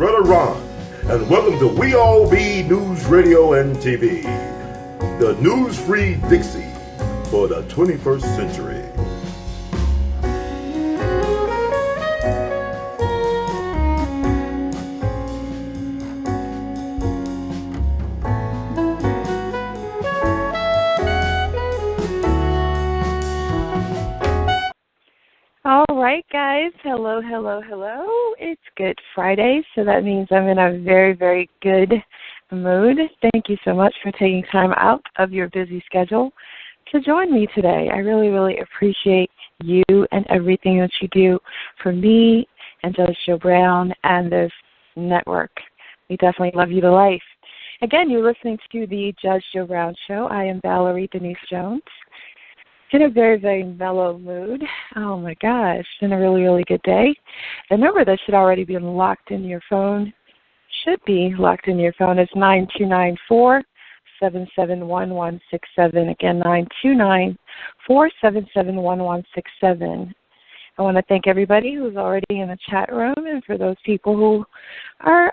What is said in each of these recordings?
Brother Ron, and welcome to We All Be News Radio and TV, the news-free Dixie for the 21st century. All right, guys. Hello. It's Good Friday, so that means I'm in a very, very good mood. Thank you so much for taking time out of your busy schedule to join me today. I really, really appreciate you and everything that you do for me and Judge Joe Brown and this network. We definitely love you to life. Again, you're listening to the Judge Joe Brown Show. I am Valerie Denise Jones. In a very, very mellow mood. Oh, my gosh. It's been a really, really good day. The number that should already be locked in your phone, should be locked in your phone, is 9294-771-1167. Again, 929-477-1167. I want to thank everybody who's already in the chat room and for those people who are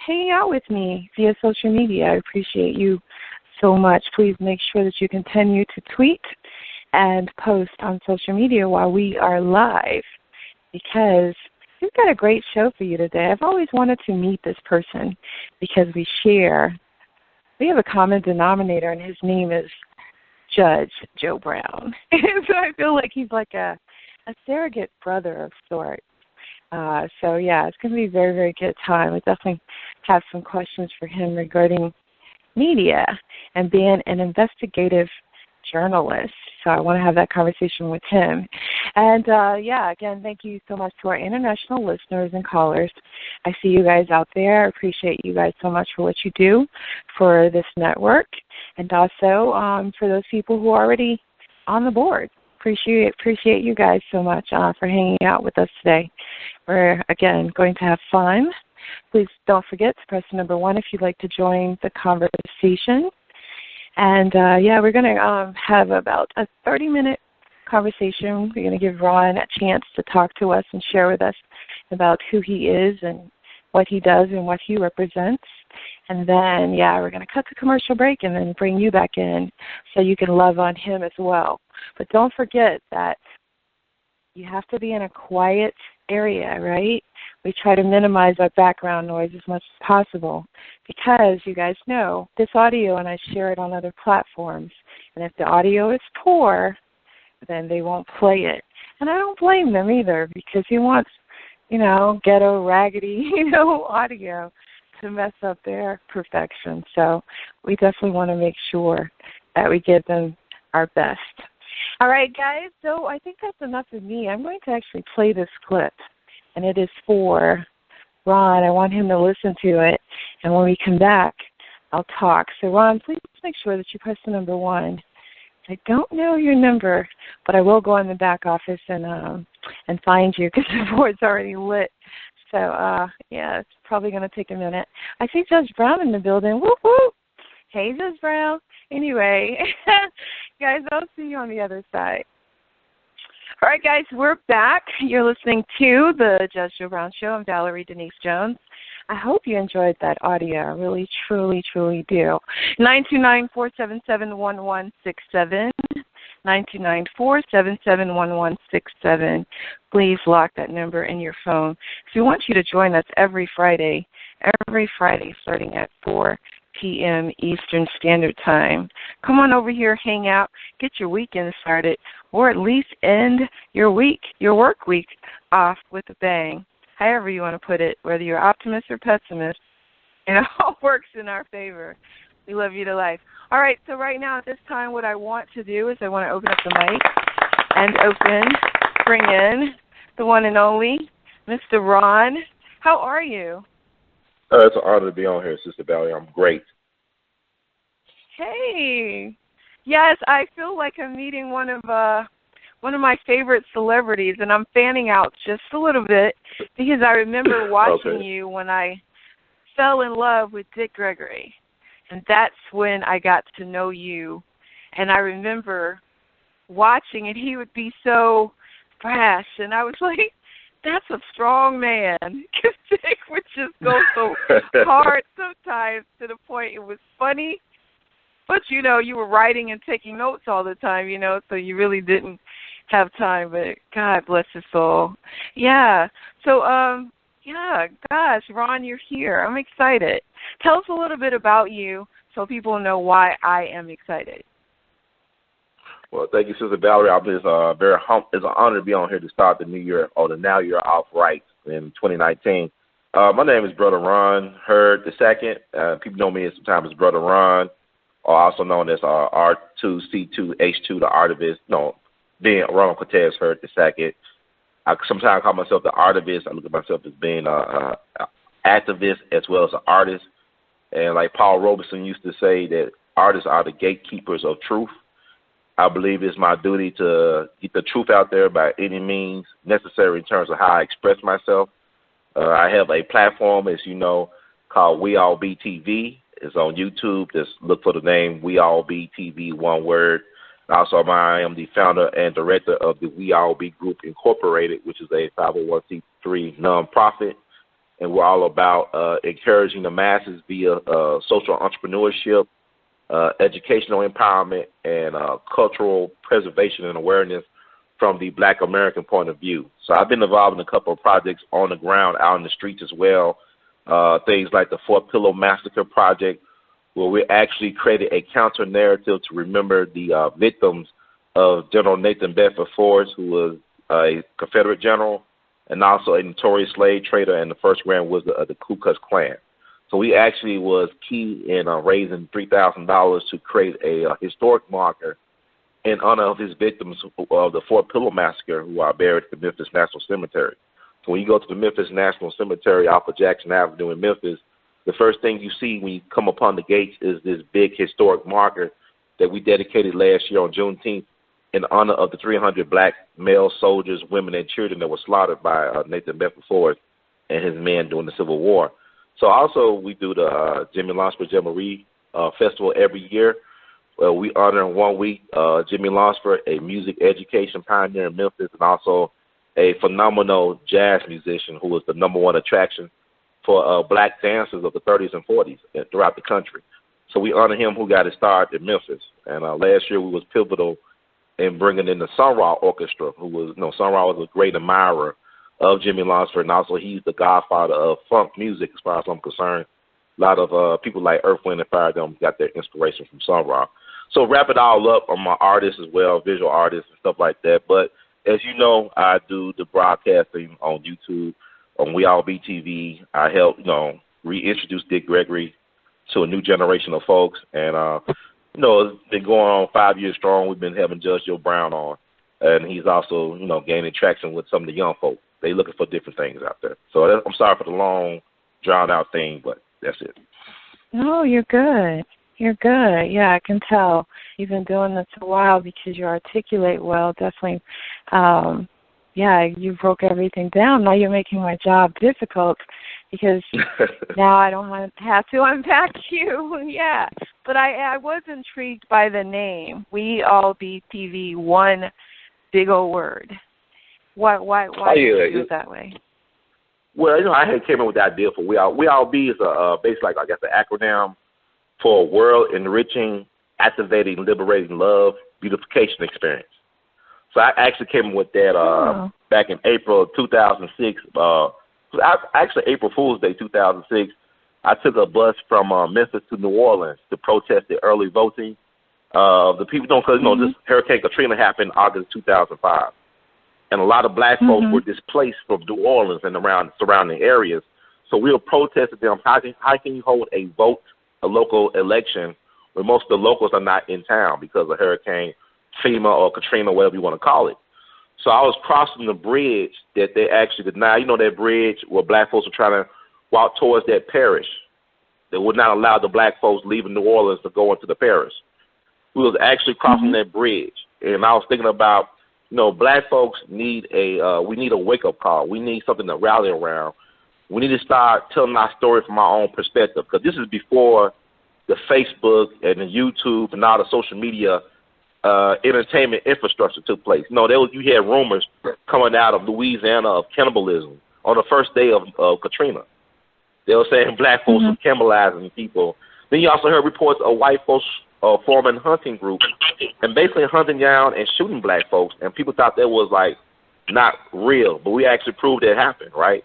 hanging out with me via social media. I appreciate you so much. Please make sure that you continue to tweet and post on social media while we are live, because we've got a great show for you today. I've always wanted to meet this person because we have a common denominator, and his name is Judge Joe Brown. So I feel like he's like a surrogate brother of sorts. So yeah, it's going to be a very, very good time. We definitely have some questions for him regarding media and being an investigative journalist. So I want to have that conversation with him. And, again, thank you so much to our international listeners and callers. I see you guys out there. I appreciate you guys so much for what you do for this network, and also for those people who are already on the board. Appreciate you guys so much for hanging out with us today. We're, again, going to have fun. Please don't forget to press the number 1 if you'd like to join the conversation. And, we're going to have about a 30-minute conversation. We're going to give Ron a chance to talk to us and share with us about who he is and what he does and what he represents. And then, we're going to cut the commercial break and then bring you back in so you can love on him as well. But don't forget that you have to be in a quiet area, right? We try to minimize our background noise as much as possible because you guys know this audio, and I share it on other platforms, and if the audio is poor, then they won't play it. And I don't blame them either, because he wants, ghetto, raggedy, audio to mess up their perfection. So we definitely want to make sure that we give them our best. All right, guys, so I think that's enough of me. I'm going to actually play this clip, and it is for Ron. I want him to listen to it, and when we come back, I'll talk. So, Ron, please make sure that you press the number 1. I don't know your number, but I will go in the back office and find you because the board's already lit. So, it's probably going to take a minute. I see Judge Brown in the building. Whoop, whoop. Hey, Judge Brown. Anyway, guys, I'll see you on the other side. All right, guys, we're back. You're listening to the Judge Joe Brown Show. I'm Valerie Denise Jones. I hope you enjoyed that audio. I really, truly, truly do. 929-477-1167. 929-477-1167. Please lock that number in your phone. So we want you to join us every Friday starting at 4 p.m. Eastern Standard Time. Come on over here, hang out, get your weekend started, or at least end your work week off with a bang. However you want to put it, whether you're optimist or pessimist, it all works in our favor. We love you to life. All right, so right now at this time, what I want to do is I want to open up the mic and bring in the one and only Mr. Ron. How are you? It's an honor to be on here, Sister Valerie. I'm great. Hey. Yes, I feel like I'm meeting one of my favorite celebrities, and I'm fanning out just a little bit because I remember watching you when I fell in love with Dick Gregory, and that's when I got to know you. And I remember watching, and he would be so brash, and I was like, That's a strong man. Because Dick would just go so hard sometimes to the point it was funny. But, you know, you were writing and taking notes all the time, you know, so you really didn't have time. But God bless his soul. Yeah. So, yeah, gosh, Ron, you're here. I'm excited. Tell us a little bit about you so people know why I am excited. Well, thank you, Sister Valerie. It's it's an honor to be on here to start the new year, or the now year off right in 2019. My name is Brother Ron Hurd II. People know me sometimes as Brother Ron, or also known as R2C2H2, the artivist. No, being Ronald Cortez Hurd II. I sometimes call myself the artivist. I look at myself as being an activist as well as an artist. And like Paul Robeson used to say, that artists are the gatekeepers of truth. I believe it's my duty to get the truth out there by any means necessary in terms of how I express myself. I have a platform, as you know, called We All Be TV. It's on YouTube. Just look for the name We All Be TV, one word. Also, I am the founder and director of the We All Be Group Incorporated, which is a 501c3 nonprofit. And we're all about encouraging the masses via social entrepreneurship, educational empowerment, and cultural preservation and awareness from the Black American point of view. So I've been involved in a couple of projects on the ground, out in the streets as well. Things like the Fort Pillow Massacre Project, where we actually created a counter-narrative to remember the victims of General Nathan Bedford Forrest, who was a Confederate general and also a notorious slave trader and the first Grand Wizard of the Ku Klux Klan. So we actually was key in raising $3,000 to create a historic marker in honor of his victims of the Fort Pillow Massacre, who are buried at the Memphis National Cemetery. So when you go to the Memphis National Cemetery off of Jackson Avenue in Memphis, the first thing you see when you come upon the gates is this big historic marker that we dedicated last year on Juneteenth in honor of the 300 black male soldiers, women, and children that were slaughtered by Nathan Bedford Forrest and his men during the Civil War. So also we do the Jimmy Lonsford Jamboree Festival every year. We honor in 1 week Jimmy Lonsford, a music education pioneer in Memphis, and also a phenomenal jazz musician who was the #1 attraction for black dancers of the 30s and 40s throughout the country. So we honor him, who got his start in Memphis. And last year we was pivotal in bringing in the Sun Ra Orchestra, who was, Sun Ra was a great admirer of Jimmy Lonsford, and also he's the godfather of funk music as far as I'm concerned. A lot of people like Earth, Wind, and Fire them got their inspiration from Sun Ra. So wrap it all up, I'm an artist as well, visual artist and stuff like that. But as you know, I do the broadcasting on YouTube, on We All Be TV. I help, reintroduce Dick Gregory to a new generation of folks. And, it's been going on 5 years strong. We've been having Judge Joe Brown on. And he's also, gaining traction with some of the young folks. They looking for different things out there. So I'm sorry for the long, drawn-out thing, but that's it. No, you're good. You're good. Yeah, I can tell. You've been doing this a while because you articulate well. Definitely, you broke everything down. Now you're making my job difficult because now I don't have to unpack you. Yeah, but I was intrigued by the name. We All Be TV, one big old word. Why did you do it that way? Well, I had came up with the idea for We All. We All Be is basically, I guess, the acronym for a world enriching, activating, liberating love, beautification experience. So I actually came up with that back in April of 2006. Actually, April Fool's Day 2006. I took a bus from Memphis to New Orleans to protest the early voting. The people don't, because this Hurricane Katrina happened in August 2005. And a lot of black folks were displaced from New Orleans and around surrounding areas. So we were protesting them. How can you hold a local election when most of the locals are not in town because of Hurricane FEMA or Katrina, whatever you want to call it? So I was crossing the bridge that they actually denied. That bridge where black folks were trying to walk towards that parish. They would not allow the black folks leaving New Orleans to go into the parish. We was actually crossing that bridge. And I was thinking about, black folks need we need a wake-up call. We need something to rally around. We need to start telling our story from our own perspective, because this is before the Facebook and the YouTube and all the social media entertainment infrastructure took place. No, you had rumors coming out of Louisiana of cannibalism on the first day of Katrina. They were saying black folks were cannibalizing people. Then you also heard reports of white folks forming hunting groups and basically hunting down and shooting black folks, and people thought that was like not real, but we actually proved it happened, right?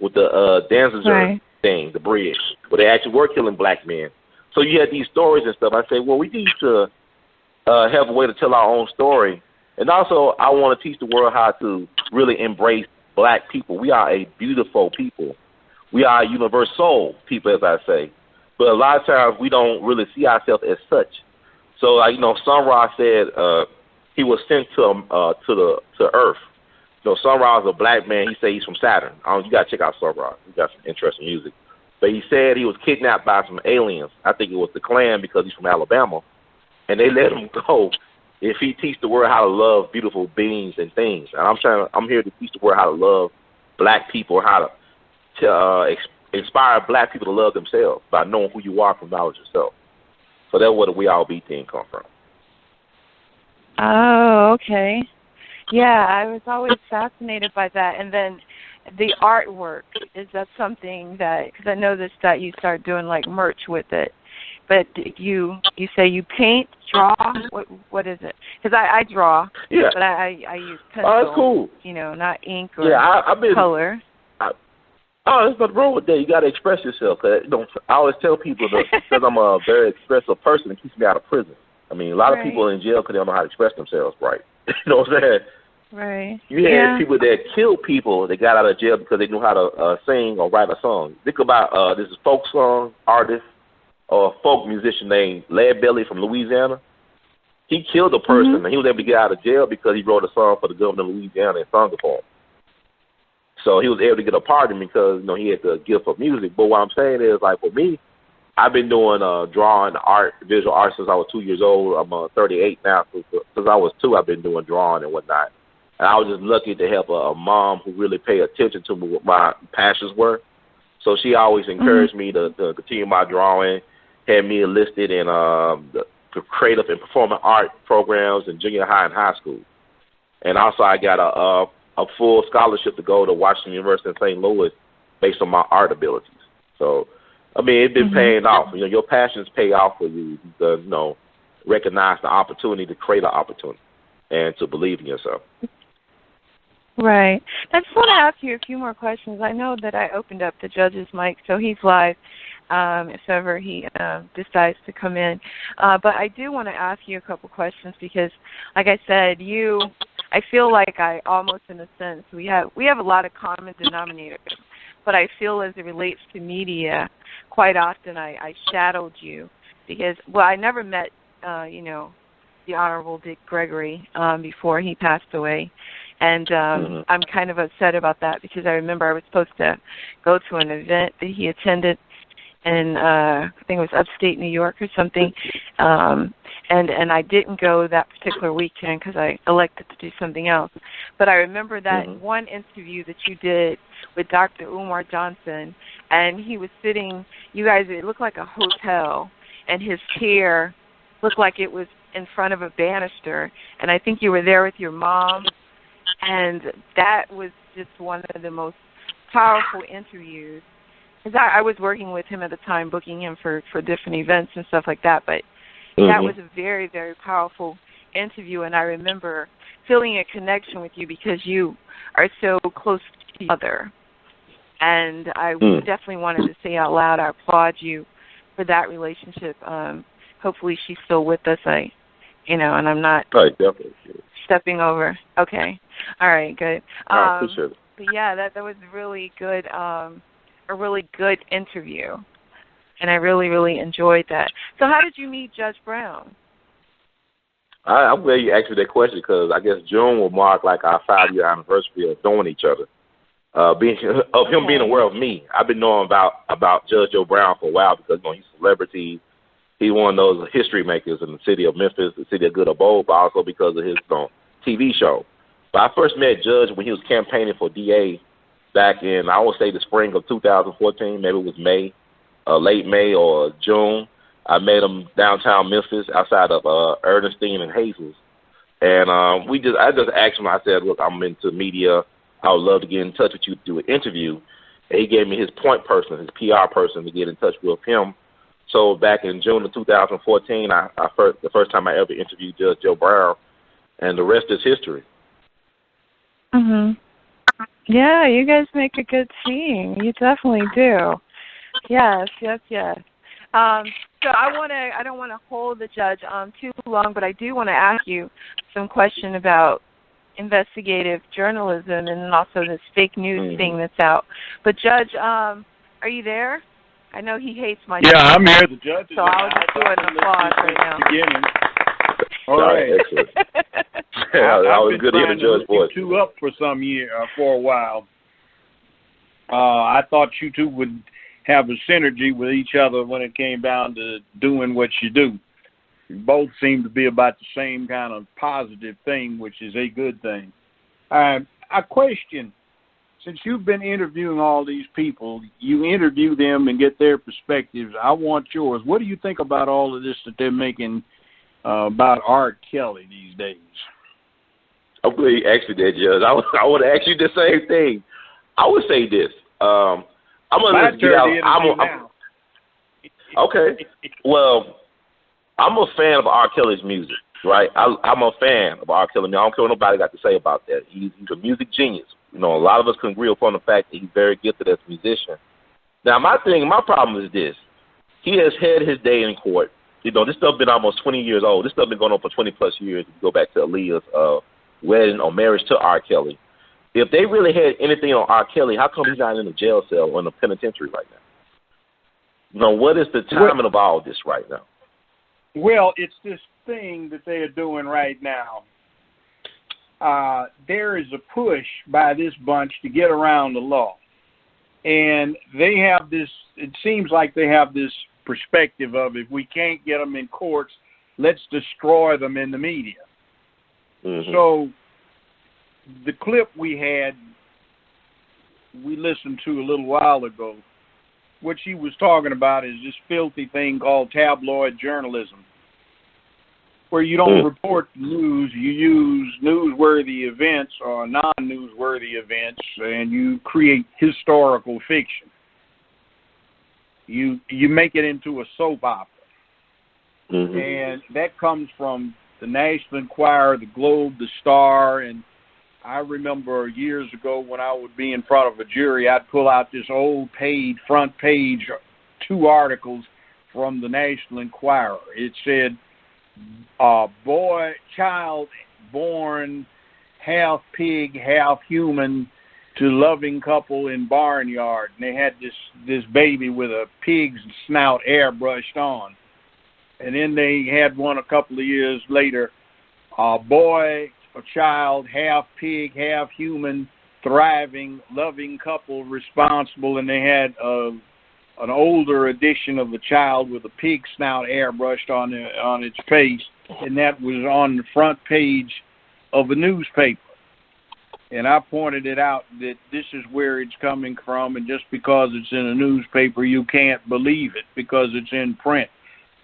With the Danziger thing, the bridge, where they actually were killing black men. So you had these stories and stuff. I say, well, we need to have a way to tell our own story. And also, I want to teach the world how to really embrace black people. We are a beautiful people. We are a universal people, as I say. But a lot of times we don't really see ourselves as such. So, Sun Ra said he was sent to Earth. Sun Ra is a black man. He said he's from Saturn. You got to check out Sun Ra. He got some interesting music. But he said he was kidnapped by some aliens. I think it was the Klan because he's from Alabama. And they let him go if he teach the world how to love beautiful beings and things. And I'm here to teach the world how to love black people, how to inspire black people to love themselves by knowing who you are from knowledge yourself. So that's where the We All Be thing come from. Oh, okay. Yeah, I was always fascinated by that. And then the artwork, is that something that, because I noticed that you start doing like merch with it, but you say you paint, draw, what is it? Because I draw, but I use pencil. Oh, that's cool. Not ink or color. There's nothing wrong with that. You got to express yourself. Cause, I always tell people that because I'm a very expressive person, it keeps me out of prison. I mean, a lot of people in jail because they don't know how to express themselves right. You know what I'm saying? Right. You had people that killed people that got out of jail because they knew how to sing or write a song. Think about this is folk song artist or a folk musician named Lead Belly from Louisiana. He killed a person and he was able to get out of jail because he wrote a song for the governor of Louisiana and sung it for him. So he was able to get a pardon because he had the gift of music. But what I'm saying is, like, for me, I've been doing drawing, art, visual art since I was 2 years old. I'm 38 now. So since I was 2, I've been doing drawing and whatnot. And I was just lucky to have a mom who really paid attention to what my passions were. So she always encouraged me to continue my drawing, had me enlisted in the creative and performing art programs in junior high and high school. And also I got a full scholarship to go to Washington University in St. Louis based on my art abilities. So, I mean, it's been paying off. Your passions pay off for you to, recognize the opportunity to create an opportunity and to believe in yourself. Right. I just want to ask you a few more questions. I know that I opened up the judge's mic, so he's live if ever he decides to come in. But I do want to ask you a couple questions because, like I said, I feel like I almost, in a sense, we have a lot of common denominators. But I feel as it relates to media, quite often I shadowed you because, I never met, the Honorable Dick Gregory before he passed away. And I'm kind of upset about that because I remember I was supposed to go to an event that he attended in, I think it was upstate New York or something, and I didn't go that particular weekend because I elected to do something else. But I remember that one interview that you did with Dr. Umar Johnson, and he was sitting, it looked like a hotel, and his chair looked like it was in front of a banister, and I think you were there with your mom. And that was just one of the most powerful interviews. Because I was working with him at the time, booking him for different events and stuff like that. But that was a very, very powerful interview. And I remember feeling a connection with you because you are so close to each other. And I definitely wanted to say out loud, I applaud you for that relationship. Hopefully she's still with us. And I'm not stepping over. Okay. All right, good. I appreciate it. But yeah, that was really good, a really good interview. And I really, really enjoyed that. So how did you meet Judge Brown? I'm glad you asked me that question because I guess June will mark like our 5-year anniversary of knowing each other. Him being aware of me. I've been knowing about Judge Joe Brown for a while because he's a celebrity. He's one of those history makers in the city of Memphis, the city of good abode, but also because of his TV show. But I first met Judge when he was campaigning for DA back in, I would say, the spring of 2014. Maybe it was May, late May or June. I met him downtown Memphis, outside of Ernestine and Hazels. And I just asked him. I said, "Look, I'm into media. I would love to get in touch with you to do an interview." And he gave me his point person, his PR person, to get in touch with him. So back in June of 2014, the first time I ever interviewed Judge Joe Brown, and the rest is history. Mhm. Yeah, you guys make a good team. You definitely do. Yes. So I don't want to hold the judge too long, but I do want to ask you some question about investigative journalism and also this fake news thing that's out. But Judge, are you there? I know he hates my Yeah, I'm here. The judge is so I'll just do an applause right now. Beginning. All right. Excellent. I was good to hear the judge voice. You two up for for a while. I thought you two would have a synergy with each other when it came down to doing what you do. You both seem to be about the same kind of positive thing, which is a good thing. A question. Since you've been interviewing all these people, you interview them and get their perspectives. I want yours. What do you think about all of this that they're making about R. Kelly these days? I'm glad you asked me that, Judge. I would ask you the same thing. I would say this. I'm going to get out. Okay. Well, I'm a fan of R. Kelly's music, right? I'm a fan of R. Kelly. I don't care what nobody got to say about that. He's a music genius. You know, a lot of us can agree upon the fact that he's very gifted as a musician. Now, my problem is this. He has had his day in court. You know, this stuff been almost 20 years old. This stuff been going on for 20-plus years. If you go back to Aaliyah's wedding or marriage to R. Kelly. If they really had anything on R. Kelly, how come he's not in a jail cell or in a penitentiary right now? You know, what is the timing of all this right now? Well, it's this thing that they are doing right now. There is a push by this bunch to get around the law. And they have this, it seems like they have this perspective of, if we can't get them in courts, let's destroy them in the media. Mm-hmm. So the clip we listened to a little while ago, what she was talking about is this filthy thing called tabloid journalism, where you don't report the news, you use newsworthy events or non-newsworthy events, and you create historical fiction. You make it into a soap opera. Mm-hmm. And that comes from the National Enquirer, the Globe, the Star, and I remember years ago when I would be in front of a jury, I'd pull out this old front page, 2 articles from the National Enquirer. It said, child born half pig, half human to loving couple in barnyard. And they had this baby with a pig's snout airbrushed on. And then they had one a couple of years later, a child, half pig, half human, thriving, loving couple, responsible, and they had an older edition of the child with a pig snout airbrushed on its face, and that was on the front page of a newspaper. And I pointed it out that this is where it's coming from, and just because it's in a newspaper, you can't believe it because it's in print.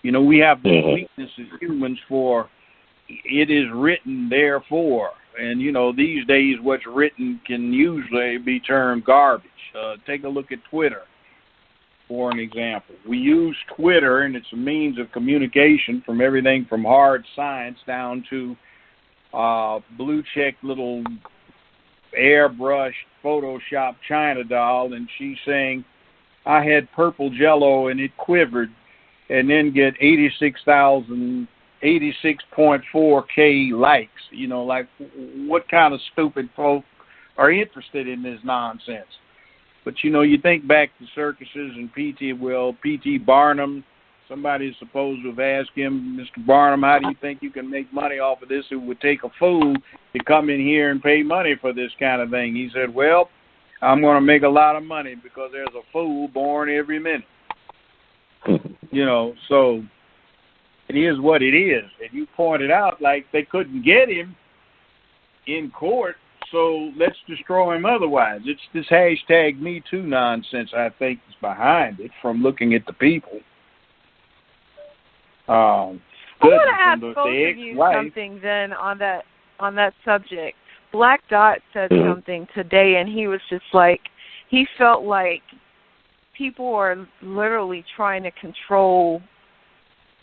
You know, we have this weakness as humans for it is written, therefore. And, you know, these days what's written can usually be termed garbage. Take a look at Twitter, for an example. We use Twitter, and it's a means of communication from everything from hard science down to blue-check little airbrushed Photoshop China doll, and she's saying, I had purple Jell-O and it quivered, and then get 86.4K likes. You know, like, what kind of stupid folk are interested in this nonsense? But, you know, you think back to circuses and P.T. Barnum, somebody's supposed to have asked him, Mr. Barnum, how do you think you can make money off of this? It would take a fool to come in here and pay money for this kind of thing. He said, well, I'm going to make a lot of money because there's a fool born every minute. You know, so it is what it is. And you pointed out, like, they couldn't get him in court, so let's destroy him otherwise. It's this hashtag #MeToo nonsense, I think, is behind it, from looking at the people. I want to ask both of you ex-wife. something then on that subject. Black Dot said something today, and he was just like, he felt like people are literally trying to control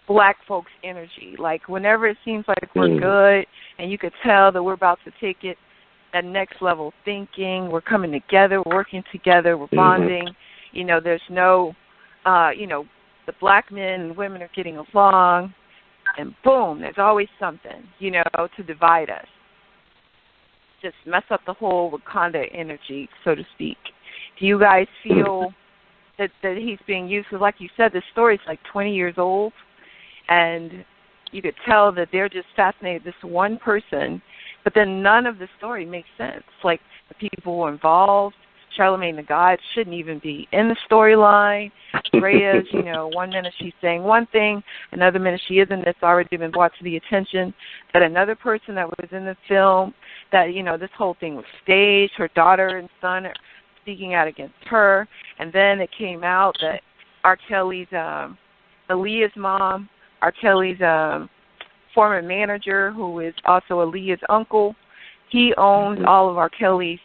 black folks' energy. Like whenever it seems like we're good, and you could tell that we're about to take it that next level thinking, we're coming together, we're working together, we're bonding. You know, there's no, the black men and women are getting along, and boom, there's always something, to divide us. Just mess up the whole Wakanda energy, so to speak. Do you guys feel that he's being used? Because like you said, the story's like 20 years old, and you could tell that they're just fascinated with this one person, but then none of the story makes sense. Like the people who are involved, Charlemagne the God shouldn't even be in the storyline. Rhea's, 1 minute she's saying one thing, another minute she isn't. It's already been brought to the attention that another person that was in the film, that, this whole thing was staged. Her daughter and son are speaking out against her. And then it came out that R. Kelly's, Aaliyah's mom, R. Kelly's former manager, who is also Aaliyah's uncle, he owns all of R. Kelly's,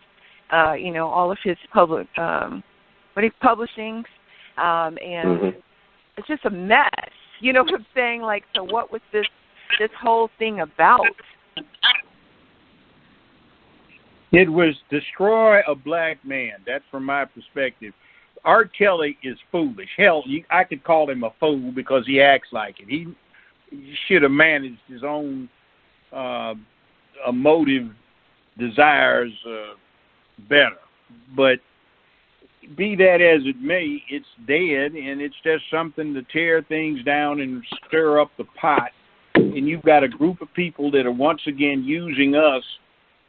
all of his publishings, and it's just a mess. You know what I'm saying? Like, so what was this whole thing about? It was destroy a black man. That's from my perspective. R. Kelly is foolish. Hell, I could call him a fool because he acts like it. He should have managed his own emotive desires better. But be that as it may, it's dead, and it's just something to tear things down and stir up the pot. And you've got a group of people that are once again using us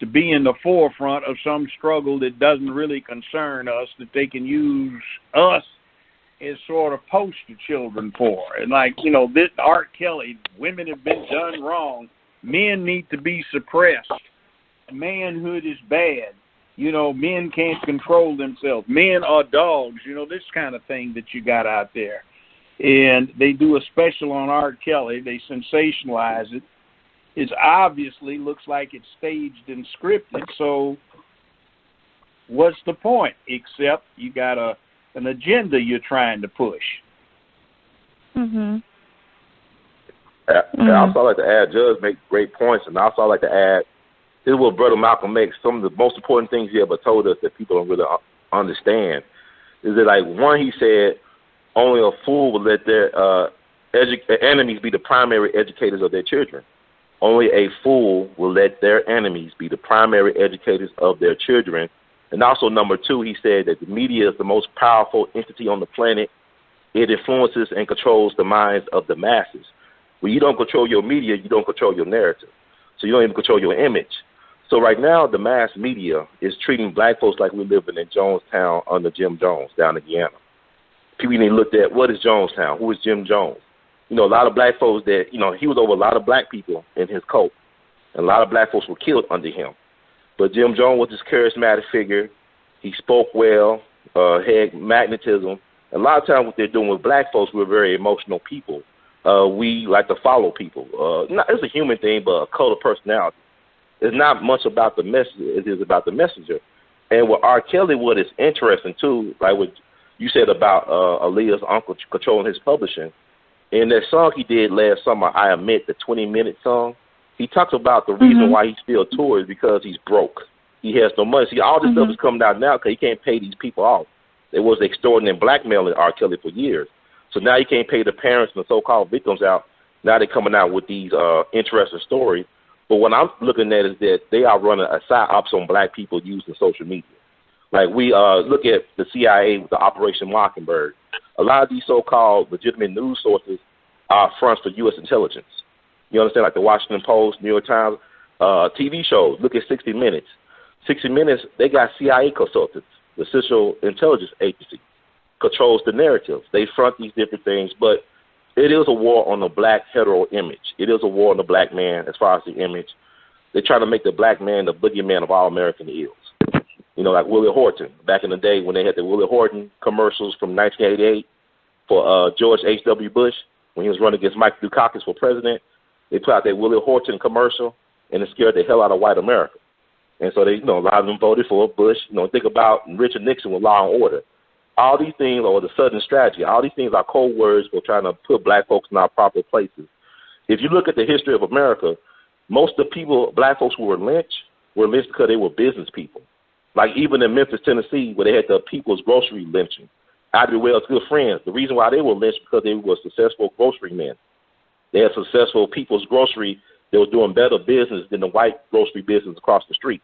to be in the forefront of some struggle that doesn't really concern us, that they can use us as sort of poster children for. And like, this R. Kelly, women have been done wrong. Men need to be suppressed. Manhood is bad. Men can't control themselves. Men are dogs, this kind of thing that you got out there. And they do a special on R. Kelly. They sensationalize it. It obviously looks like it's staged and scripted. So what's the point? Except you got an agenda you're trying to push. I also like to add, Judge makes great points, and also like to add, this is what Brother Malcolm makes. Some of the most important things he ever told us that people don't really understand is that, like, one, he said, only a fool would let their enemies be the primary educators of their children. Only a fool will let their enemies be the primary educators of their children. And also, number two, he said that the media is the most powerful entity on the planet. It influences and controls the minds of the masses. When you don't control your media, you don't control your narrative. So you don't even control your image. So right now, the mass media is treating black folks like we're living in Jonestown under Jim Jones down in Guyana. People need to look at, what is Jonestown? Who is Jim Jones? A lot of black folks that, he was over a lot of black people in his cult. And a lot of black folks were killed under him. But Jim Jones was this charismatic figure. He spoke well, had magnetism. A lot of times what they're doing with black folks, we're very emotional people. We like to follow people. It's a human thing, but a cult of personality. It's not much about the message. It is about the messenger. And with R. Kelly, what is interesting, too, like what you said about Aaliyah's uncle controlling his publishing, in that song he did last summer, I Admit, the 20-minute song, he talks about the reason why he still tours because he's broke. He has no money. See, all this stuff is coming out now because he can't pay these people off. They was extorting and blackmailing R. Kelly for years. So now he can't pay the parents and the so-called victims out. Now they're coming out with these interesting stories. But what I'm looking at is that they are running a psyops on black people using social media. Like we look at the CIA with the Operation Mockingbird. A lot of these so-called legitimate news sources are fronts for U.S. intelligence. You understand, like the Washington Post, New York Times, TV shows. Look at 60 Minutes. 60 Minutes, they got CIA consultants. The Central Intelligence Agency controls the narratives. They front these different things, but it is a war on the black hetero image. It is a war on the black man as far as the image. They try to make the black man the boogeyman of all American ills. Like Willie Horton, back in the day when they had the Willie Horton commercials from 1988 for George H.W. Bush. when he was running against Mike Dukakis for president. They put out that Willie Horton commercial, and it scared the hell out of white America. And so they, a lot of them voted for Bush. Think about Richard Nixon with Law and Order. All these things, or the Southern strategy, all these things are code words for trying to put black folks in our proper places. If you look at the history of America, most of the people, black folks who were lynched because they were business people. Like even in Memphis, Tennessee, where they had the People's Grocery lynching. Ivy Wells' good friends, the reason why they were lynched because they were successful grocery men. They had successful People's Grocery. They were doing better business than the white grocery business across the street.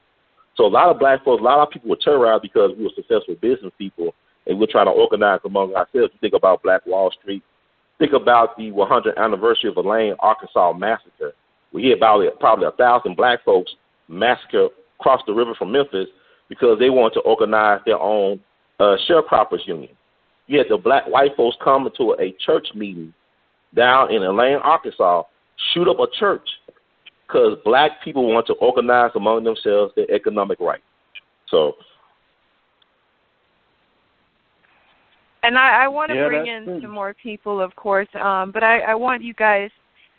So a lot of black folks, a lot of people were terrorized because we were successful business people, and we're trying to organize among ourselves. You think about Black Wall Street. Think about the 100th anniversary of the Lane, Arkansas massacre. We had probably 1,000 black folks massacred across the river from Memphis because they wanted to organize their own sharecroppers union. You had the white folks come to a church meeting down in Elaine, Arkansas, shoot up a church because black people want to organize among themselves their economic rights. So, and I want to bring in some more people, of course, but I want you guys,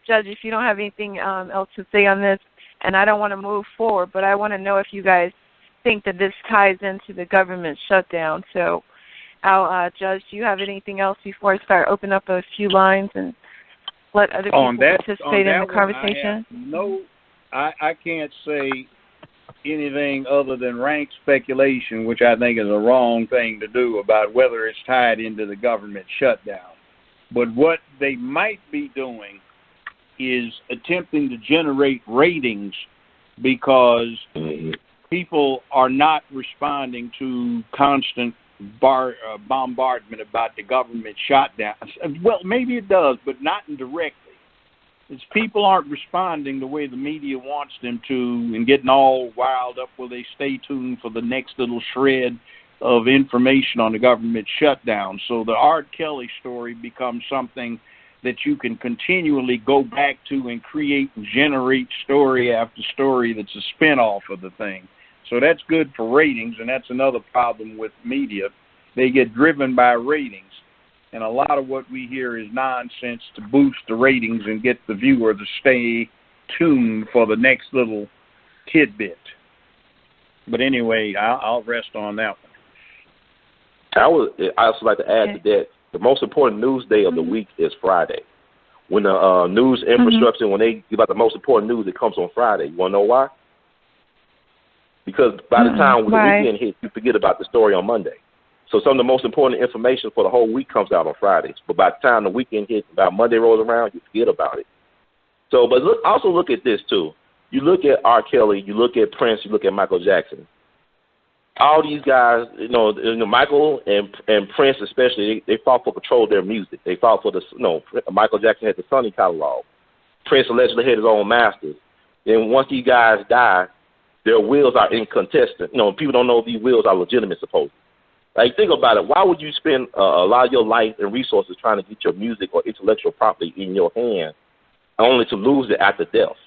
Judge, if you don't have anything else to say on this, and I don't want to move forward, but I want to know if you guys think that this ties into the government shutdown. So, Judge, do you have anything else before I start opening up a few lines and let other people participate in the conversation? I can't say anything other than rank speculation, which I think is a wrong thing to do about whether it's tied into the government shutdown. But what they might be doing is attempting to generate ratings because people are not responding to constant bombardment about the government shutdown. Well, maybe it does, but not indirectly. It's people aren't responding the way the media wants them to and getting all wild up where they stay tuned for the next little shred of information on the government shutdown. So the R. Kelly story becomes something that you can continually go back to and create and generate story after story that's a spinoff of the thing. So that's good for ratings, and that's another problem with media. They get driven by ratings, and a lot of what we hear is nonsense to boost the ratings and get the viewer to stay tuned for the next little tidbit. But anyway, I'll rest on that one. I also like to add to that, the most important news day of the week is Friday. When the news infrastructure, when they give out the most important news, it comes on Friday. You want to know why? Because by the time the weekend hits, you forget about the story on Monday. So some of the most important information for the whole week comes out on Fridays. But by the time the weekend hits, about Monday rolls around, you forget about it. So, but also look at this, too. You look at R. Kelly, you look at Prince, you look at Michael Jackson. All these guys, Michael and Prince especially, they fought for control of their music. They fought for Michael Jackson had the Sony catalog. Prince allegedly had his own masters. And once these guys die, their wills are incontested. People don't know if these wills are legitimate, supposedly. Like, think about it. Why would you spend a lot of your life and resources trying to get your music or intellectual property in your hand only to lose it after death?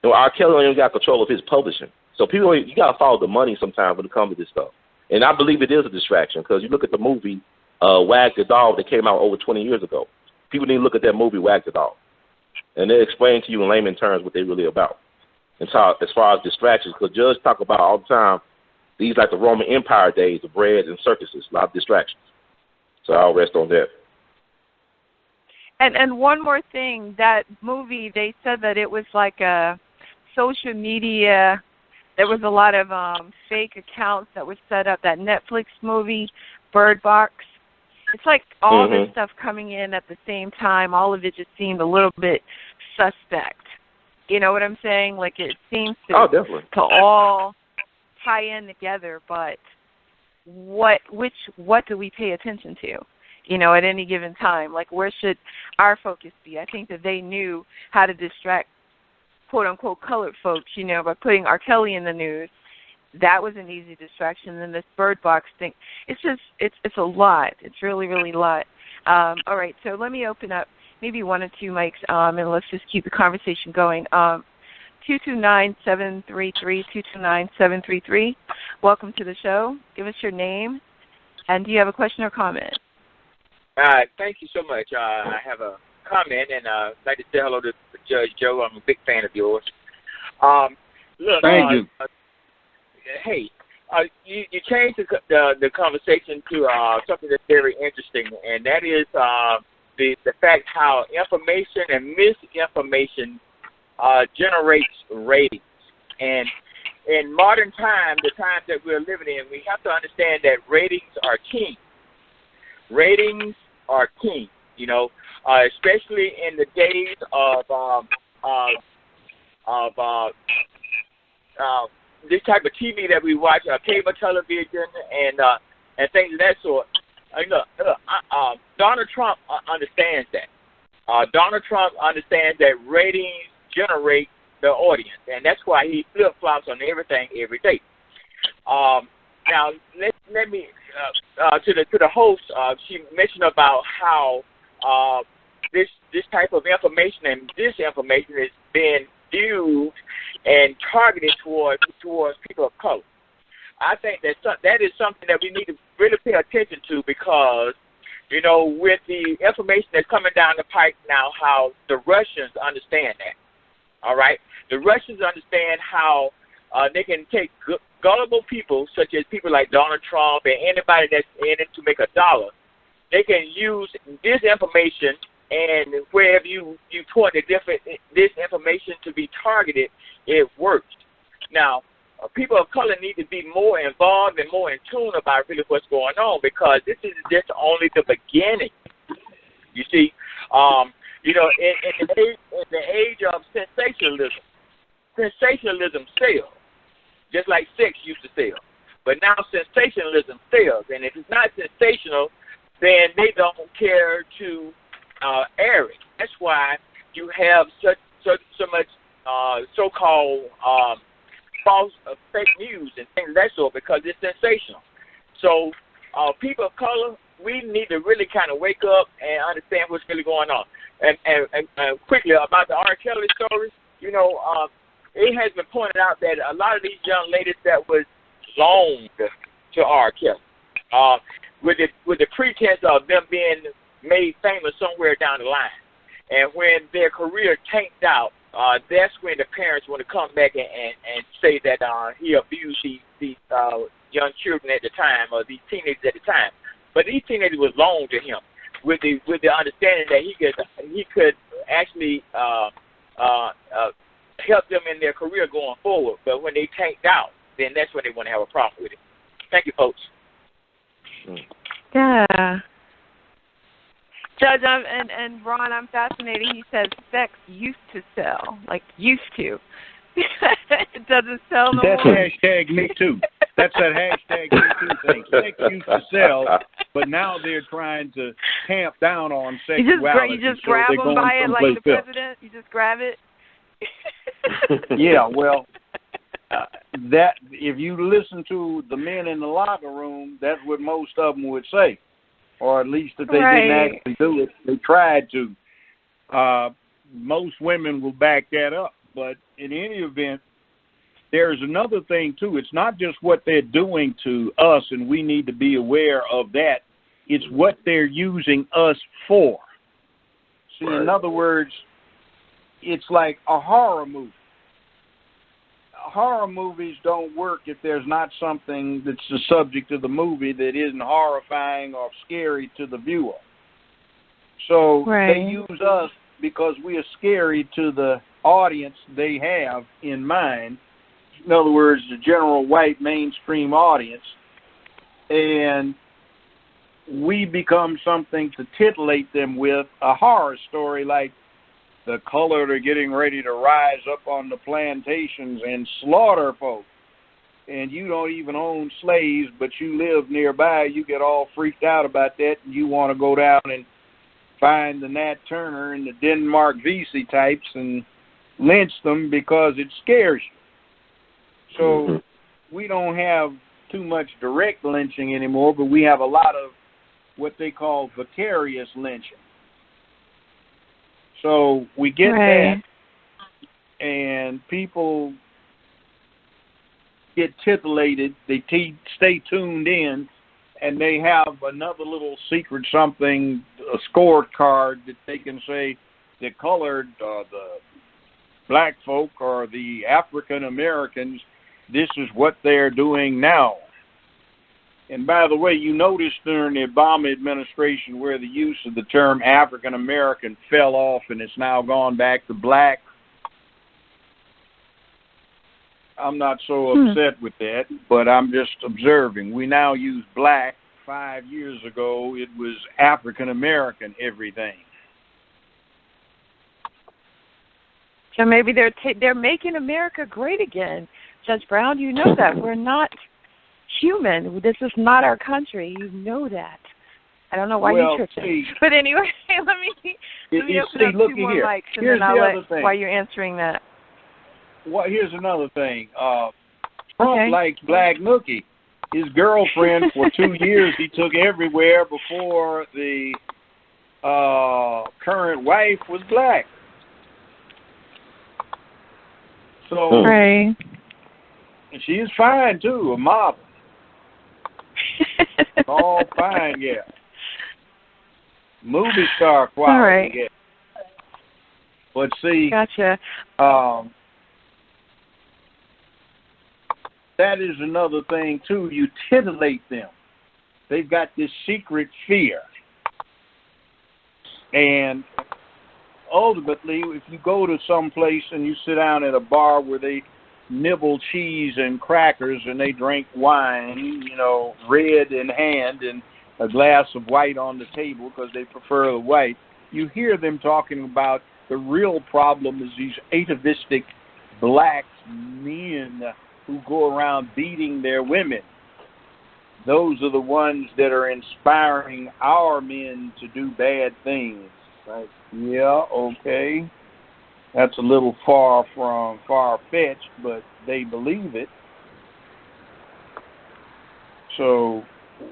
R. Kelly don't even got control of his publishing. So people, you got to follow the money sometimes when it comes to this stuff. And I believe it is a distraction because you look at the movie Wag the Dog that came out over 20 years ago. People need to look at that movie, Wag the Dog. And they explain to you in layman terms what they're really about. And so, as far as distractions, because Judge talk about all the time, these like the Roman Empire days of bread and circuses, a lot of distractions. So I'll rest on that. And one more thing, that movie, they said that it was like a social media. There was a lot of fake accounts that were set up. That Netflix movie, Bird Box. It's like all this stuff coming in at the same time. All of it just seemed a little bit suspect. You know what I'm saying? Like it seems to all tie in together, but what do we pay attention to? At any given time, like where should our focus be? I think that they knew how to distract quote unquote colored folks, by putting R. Kelly in the news. That was an easy distraction. And this Bird Box thing, it's a lot. It's really, really a lot. All right, so let me open up maybe one or two mics, and let's just keep the conversation going. 229-733, 229-733. Welcome to the show. Give us your name, and do you have a question or comment? Thank you so much. I have a comment, and I'd like to say hello to Judge Joe. I'm a big fan of yours. Look, Thank you. Hey, you changed the conversation to something that's very interesting, and that is the fact how information and misinformation generates ratings. And in modern time, the times that we're living in, we have to understand that ratings are king. Ratings are king, you know, especially in the days of this type of TV that we watch, cable television, and things of that sort. Look, Donald Trump understands that. Donald Trump understands that ratings generate the audience, and that's why he flip-flops on everything every day. Now, let me to the host. She mentioned about how this type of information and disinformation is being viewed and targeted towards people of color. I think that is something that we need to really pay attention to, because, you know, with the information that's coming down the pike now, how the Russians understand that. All right, the Russians understand how they can take gullible people, such as people like Donald Trump and anybody that's in it to make a dollar. They can use disinformation, and wherever you point this information to be targeted, it works. Now, people of color need to be more involved and more in tune about really what's going on, because this is just only the beginning. You see, you know, in the age of sensationalism sells, just like sex used to sell. But now sensationalism sells, and if it's not sensational, then they don't care to air it. That's why you have so much so-called false fake news and things of that sort, because it's sensational. So people of color, we need to really kind of wake up and understand what's really going on. And quickly about the R. Kelly story, you know, it has been pointed out that a lot of these young ladies that was loaned to R. Kelly, with the pretense of them being made famous somewhere down the line, and when their career tanked out, that's when the parents want to come back and say that he abused these young children at the time, or these teenagers at the time. But these teenagers was loaned to him with the understanding that he could actually help them in their career going forward. But when they tanked out, then that's when they want to have a problem with it. Thank you, folks. Yeah. Judge, and Ron, I'm fascinated. He says sex used to sell, like used to. It doesn't sell no That's more. hashtag me too. That's that hashtag me too thing. Sex used to sell, but now they're trying to tamp down on sexuality. You just grab them by it like the president? You just grab it? Yeah, well, that if you listen to the men in the locker room, that's what most of them would say. Or at least if they didn't actually do it, they tried to. Most women will back that up. But in any event, there's another thing, too. It's not just what they're doing to us, and we need to be aware of that. It's what they're using us for. See, in other words, it's like a horror movie. Horror movies don't work if there's not something that's the subject of the movie that isn't horrifying or scary to the viewer. So they use us because we are scary to the audience they have in mind. In other words, the general white mainstream audience. And we become something to titillate them with, a horror story like the colored are getting ready to rise up on the plantations and slaughter folk. And you don't even own slaves, but you live nearby. You get all freaked out about that, and you want to go down and find the Nat Turner and the Denmark Vesey types and lynch them because it scares you. So we don't have too much direct lynching anymore, but we have a lot of what they call vicarious lynching. So we get that, and people get titillated. They stay tuned in, and they have another little secret something, a scorecard that they can say the colored, the black folk or the African Americans, this is what they're doing now. And by the way, you noticed during the Obama administration where the use of the term African American fell off and it's now gone back to black. I'm not so upset with that, but I'm just observing. We now use black. 5 years ago, it was African American everything. So maybe they're making America great again. Judge Brown, you know that. We're not human. This is not our country. You know that. I don't know why you're tripping. But anyway, let me open up two more mics and then I'll let while you're answering that. Well, here's another thing. Trump likes Black Nookie. His girlfriend for 2 years he took everywhere before the current wife was black. So she is fine too, a model. All fine, yeah. Movie star quality, all right. Yeah. But see, gotcha. That is another thing too. You titillate them. They've got this secret fear, and ultimately, if you go to some place and you sit down at a bar where they nibble cheese and crackers and they drink wine, red in hand and a glass of white on the table because they prefer the white, you hear them talking about the real problem is these atavistic black men who go around beating their women. Those are the ones that are inspiring our men to do bad things. Right? Yeah, okay. That's a little far-fetched, but they believe it. So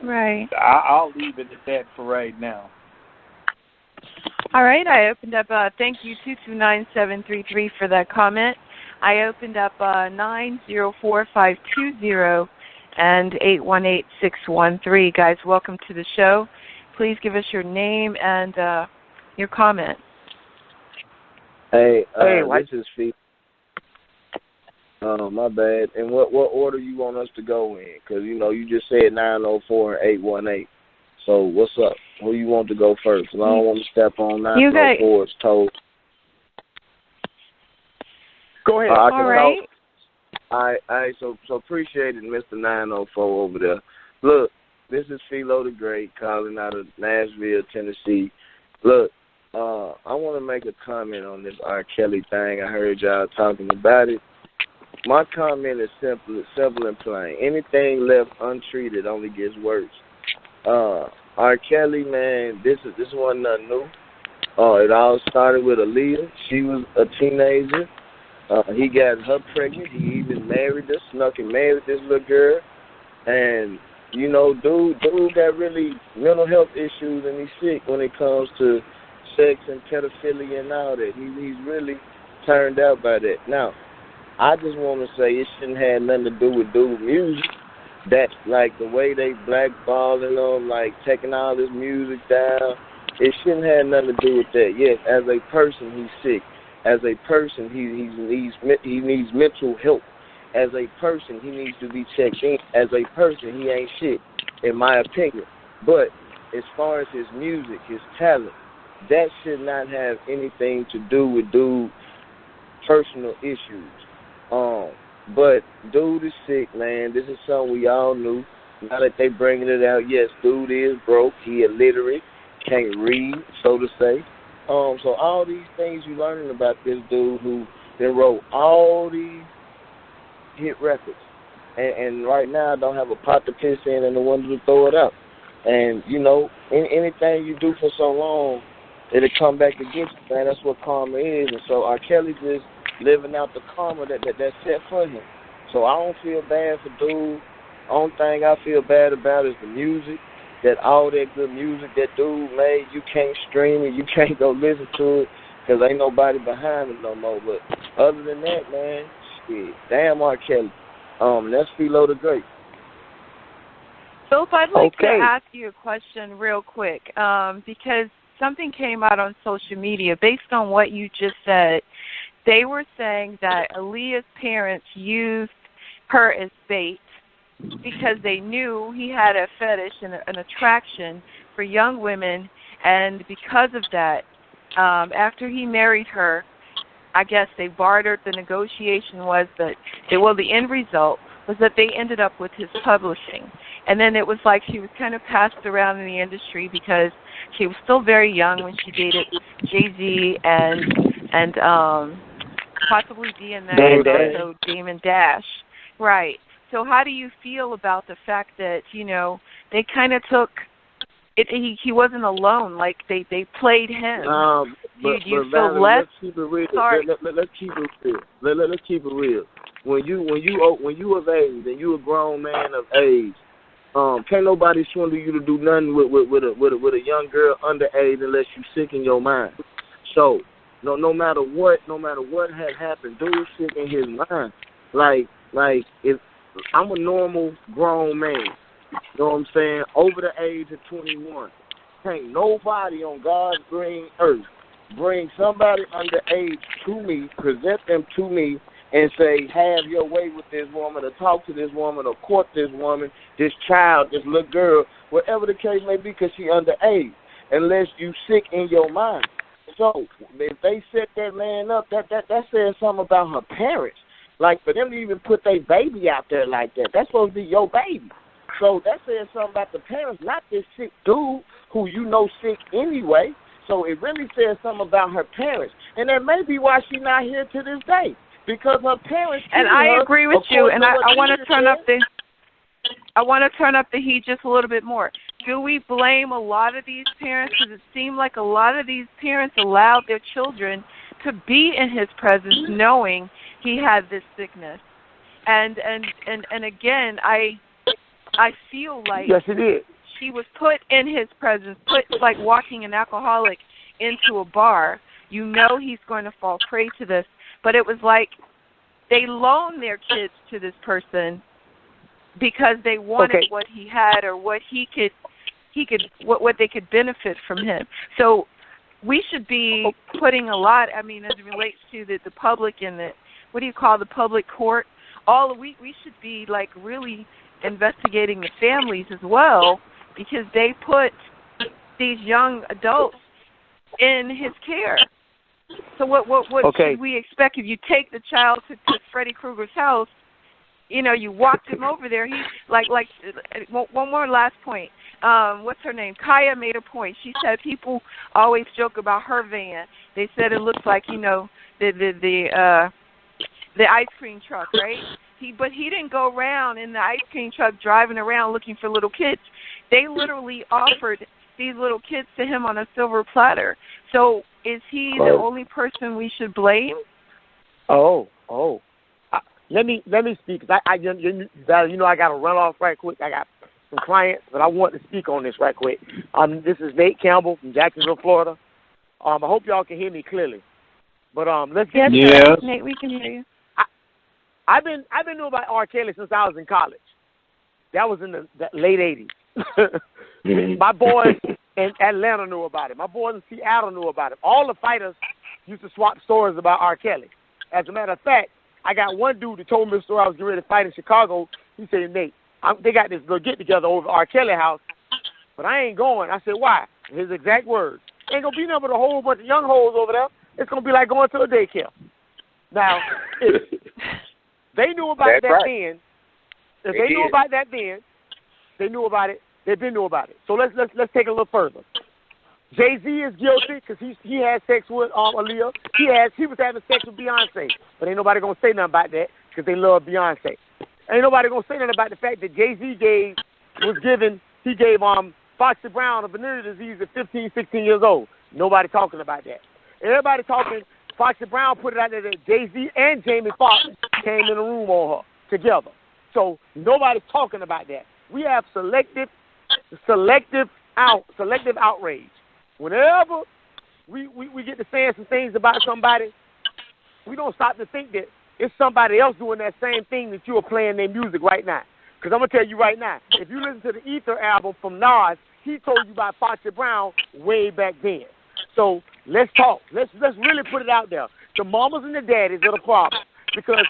I'll leave it at that for right now. All right, I opened up, thank you, 229733 for that comment. I opened up 904520 and 818613. Guys, welcome to the show. Please give us your name and your comment. Hey, this is Fee. My bad. And what order you want us to go in? Because, you just said 904 and 818. So what's up? Who you want to go first? And I don't want to step on 904's toes. Go ahead. All right. All right, so appreciate it, Mr. 904 over there. Look, this is Philo the Great calling out of Nashville, Tennessee. Look, I want to make a comment on this R. Kelly thing. I heard y'all talking about it. My comment is simple and plain. Anything left untreated only gets worse. R. Kelly, man, this wasn't nothing new. It all started with Aaliyah. She was a teenager. He got her pregnant. He even married her, snuck and married this little girl. And, dude got really mental health issues and he's sick when it comes to sex and pedophilia and all that. He's really turned out by that. Now, I just want to say it shouldn't have nothing to do with dude music. That's like the way they blackballing them, like taking all this music down. It shouldn't have nothing to do with that. Yes, as a person, he's sick. As a person, he needs mental help. As a person, he needs to be checked in. As a person, he ain't shit, in my opinion. But as far as his music, his talent, that should not have anything to do with dude's personal issues. But dude is sick, man. This is something we all knew. Now that they bringing it out, yes, dude is broke. He illiterate, can't read, so to say. So all these things you learning about this dude who then wrote all these hit records, and right now don't have a pot to piss in and the one to throw it out. And anything you do for so long, it'll come back against you, man. That's what karma is. And so R. Kelly just living out the karma that's set for him. So I don't feel bad for dude. Only thing I feel bad about is the music. That all that good music that dude made, you can't stream it, you can't go listen to it, because ain't nobody behind it no more. But other than that, man, shit, damn R. Kelly. That's Philo the Great. Philip, I'd like to Okay. ask you a question real quick because something came out on social media based on what you just said. They were saying that Aaliyah's parents used her as bait because they knew he had a fetish and an attraction for young women, and because of that, after he married her, I guess they bartered. The negotiation was that, the end result was that they ended up with his publishing. And then it was like she was kind of passed around in the industry because she was still very young when she dated Jay-Z and possibly DMX and also Damon Dash. Right. So how do you feel about the fact that, they kind of took it, he wasn't alone, like they played him. Do you feel Valerie, less? Let's keep it real. Sorry. Let's keep it real. Let's keep it real. When you of age and you a grown man of age, can't nobody swindle you to do nothing with a young girl underage unless you sick in your mind. So no matter what had happened, dude sick in his mind. Like if I'm a normal grown man, you know what I'm saying, over the age of 21, can't nobody on God's green earth bring somebody underage to me, present them to me, and say, have your way with this woman, or talk to this woman, or court this woman, this child, this little girl, whatever the case may be, because she underage, unless you sick in your mind. So if they set that man up, that says something about her parents. Like, for them to even put their baby out there like that, that's supposed to be your baby. So that says something about the parents, not this sick dude who you know sick anyway. So it really says something about her parents. And that may be why she's not here to this day. Because her parents. And I agree with you, and I want to turn up the heat just a little bit more. Do we blame a lot of these parents? Because it seemed like a lot of these parents allowed their children to be in his presence, knowing he had this sickness. And again, I feel like yes, it is. She was put in his presence, like walking an alcoholic into a bar. You know he's going to fall prey to this. But it was like they loaned their kids to this person because they wanted what he had or what what they could benefit from him. So we should be putting a lot, as it relates to the public and the public court. We should be like really investigating the families as well, because they put these young adults in his care. So what should we expect if you take the child to Freddy Krueger's house? You walked him over there. He like one more last point. What's her name? Kaya made a point. She said people always joke about her van. They said it looks like the ice cream truck, right? But he didn't go around in the ice cream truck driving around looking for little kids. They literally offered these little kids to him on a silver platter. So is he the only person we should blame? Let me speak. I got to run off right quick. I got some clients, but I want to speak on this right quick. This is Nate Campbell from Jacksonville, Florida. I hope y'all can hear me clearly. But let's get Nate, we can hear you. I've been knowing about R. Kelly since I was in college. That was in the late 80s. My boys in Atlanta knew about it. My boys in Seattle knew about it. All the fighters used to swap stories about R. Kelly. As a matter of fact, I got one dude that told me a story. I was getting ready to fight in Chicago. He said, Nate, they got this little get-together over R. Kelly house, but I ain't going. I said, why? His exact words. Ain't going to be nothing but a whole bunch of young hoes over there. It's going to be like going to a daycare. Now, if they knew about that then. If they knew about that then, they knew about it. They've been knew about it. So let's take it a little further. Jay-Z is guilty because he had sex with Aaliyah. He was having sex with Beyonce, but ain't nobody gonna say nothing about that because they love Beyonce. Ain't nobody gonna say nothing about the fact that Jay-Z gave Foxy Brown a venereal disease at 15, 16 years old. Nobody talking about that. Everybody talking. Foxy Brown put it out there that Jay-Z and Jamie Foxx came in the room on her together. So nobody's talking about that. We have selective outrage. Whenever we get to saying some things about somebody, we don't stop to think that it's somebody else doing that same thing that you are playing their music right now. Because I'm going to tell you right now, if you listen to the Ether album from Nas, he told you about Foxy Brown way back then. So let's talk. Let's really put it out there. The mamas and the daddies are the problem. Because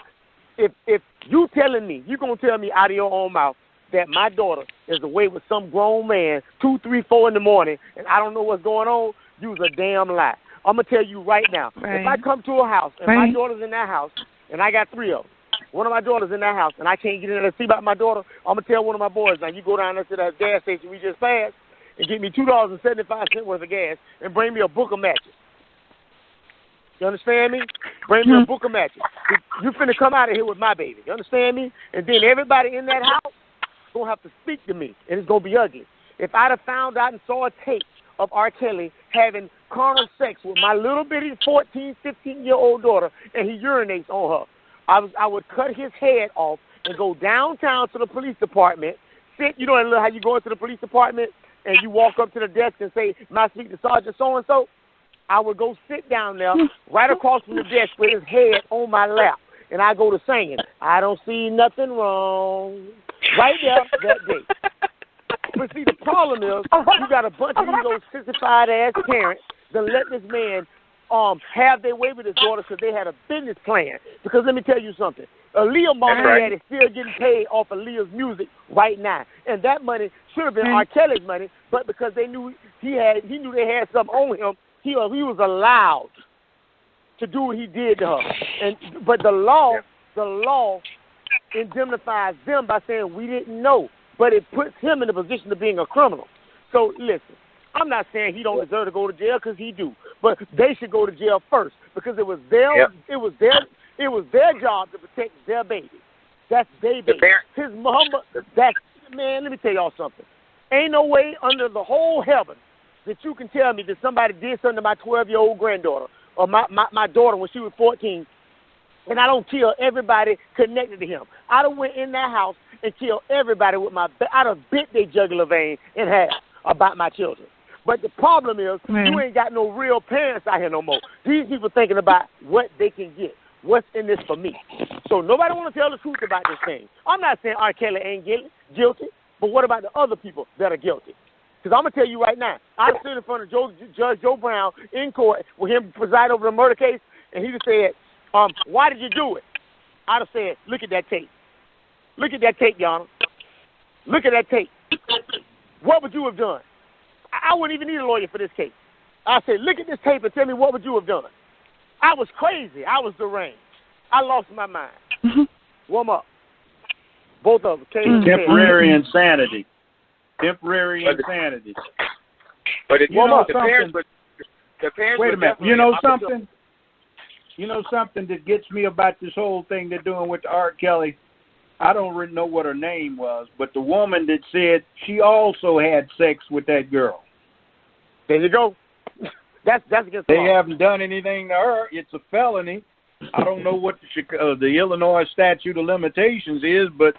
if you telling me, you going to tell me out of your own mouth that my daughter is away with some grown man 2, 3, 4 in the morning and I don't know what's going on, you's a damn lie. I'm going to tell you right now. Right. If I come to a house and my daughter's in that house and I got 3 of them, one of my daughters in that house and I can't get in there to see about my daughter, I'm going to tell one of my boys, now you go down there to that gas station we just passed and get me $2.75 worth of gas and bring me a book of matches. You understand me? Bring me a book of matches. You finna come out of here with my baby. You understand me? And then everybody in that house going to have to speak to me, and it's going to be ugly. If I'd have found out and saw a tape of R. Kelly having carnal sex with my little bitty 14, 15-year-old daughter, and he urinates on her, I would cut his head off and go downtown to the police department, sit, you know how you go into the police department and you walk up to the desk and say, "May I speak to Sergeant so-and-so?" I would go sit down there right across from the desk with his head on my lap, and I go to singing, "I don't see nothing wrong," right there that day. But see, the problem is you got a bunch of these old sissified-ass parents that let this man have their way with his daughter because they had a business plan. Because let me tell you something. Aaliyah mama and dad is still getting paid off of Aaliyah's music right now. And that money should have been R. Kelly's money, but because they knew he knew they had something on him, he was allowed to do what he did to her. But the law indemnifies them by saying we didn't know. But it puts him in a position of being a criminal. So listen, I'm not saying he don't deserve to go to jail because he do, but they should go to jail first because it was their job to protect their baby. That's their baby. His mama. Man. Let me tell y'all something. Ain't no way under the whole heaven that you can tell me that somebody did something to my 12-year-old granddaughter or my daughter when she was 14, and I don't kill everybody connected to him. I'd have went in that house and killed everybody with I'd have bit their jugular vein in half about my children. But the problem is you ain't got no real parents out here no more. These people thinking about what they can get. What's in this for me? So nobody want to tell the truth about this thing. I'm not saying R. Kelly ain't guilty, but what about the other people that are guilty? Because I'm going to tell you right now, I stood in front of Judge Joe Brown in court with him preside over the murder case, and he just said, why did you do it? I'd have said, look at that tape. Look at that tape, Your Honor. Look at that tape. What would you have done? I wouldn't even need a lawyer for this case. I said, look at this tape and tell me what would you have done. I was crazy. I was deranged. I lost my mind. Warm up. Both of them. Temporary insanity. Temporary insanity. But if you know the parents, wait a minute. You know something? You know something that gets me about this whole thing they're doing with R. Kelly? I don't really know what her name was, but the woman that said she also had sex with that girl. There you go. That's against the law. They haven't done anything to her. It's a felony. I don't know what the Illinois statute of limitations is, but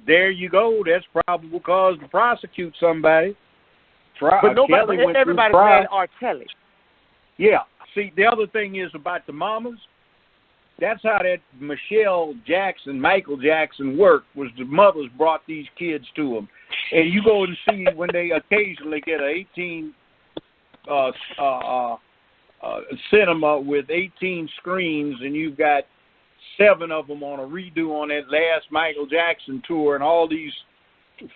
there you go. That's probable cause to prosecute somebody. But everybody's mad at R. Kelly. Yeah. See, the other thing is about the mamas. That's how that Michael Jackson worked, was the mothers brought these kids to them. And you go and see when they occasionally get a 18 cinema with 18 screens, and you've got 7 of them on a redo on that last Michael Jackson tour, and all these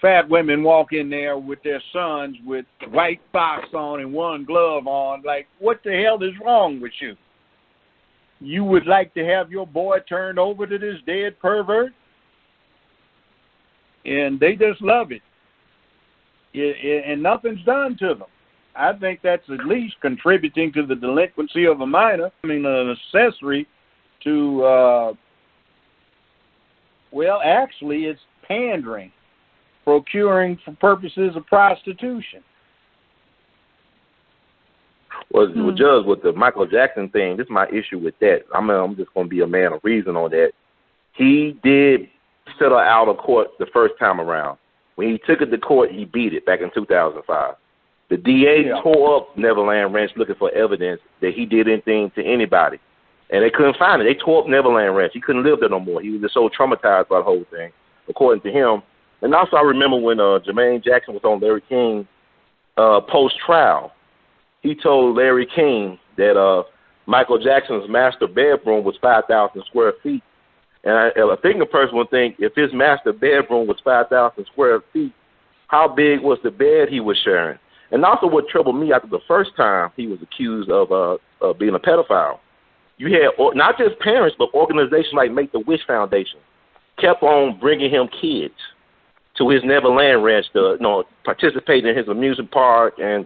fat women walk in there with their sons with white socks on and one glove on. Like, what the hell is wrong with you? You would like to have your boy turned over to this dead pervert? And they just love it. And nothing's done to them. I think that's at least contributing to the delinquency of a minor. I mean, an accessory to, actually it's pandering, procuring for purposes of prostitution. Well, Judge, with the Michael Jackson thing, this is my issue with that. I'm just going to be a man of reason on that. He did settle out of court the first time around. When he took it to court, he beat it back in 2005. The DA tore up Neverland Ranch looking for evidence that he did anything to anybody, and they couldn't find it. They tore up Neverland Ranch. He couldn't live there no more. He was just so traumatized by the whole thing. According to him, And also, I remember when Jermaine Jackson was on Larry King post-trial. He told Larry King that Michael Jackson's master bedroom was 5,000 square feet. And I think a person would think if his master bedroom was 5,000 square feet, how big was the bed he was sharing? And also what troubled me after the first time he was accused of being a pedophile, you had not just parents, but organizations like Make-A-Wish Foundation kept on bringing him kids to his Neverland Ranch to participate in his amusement park and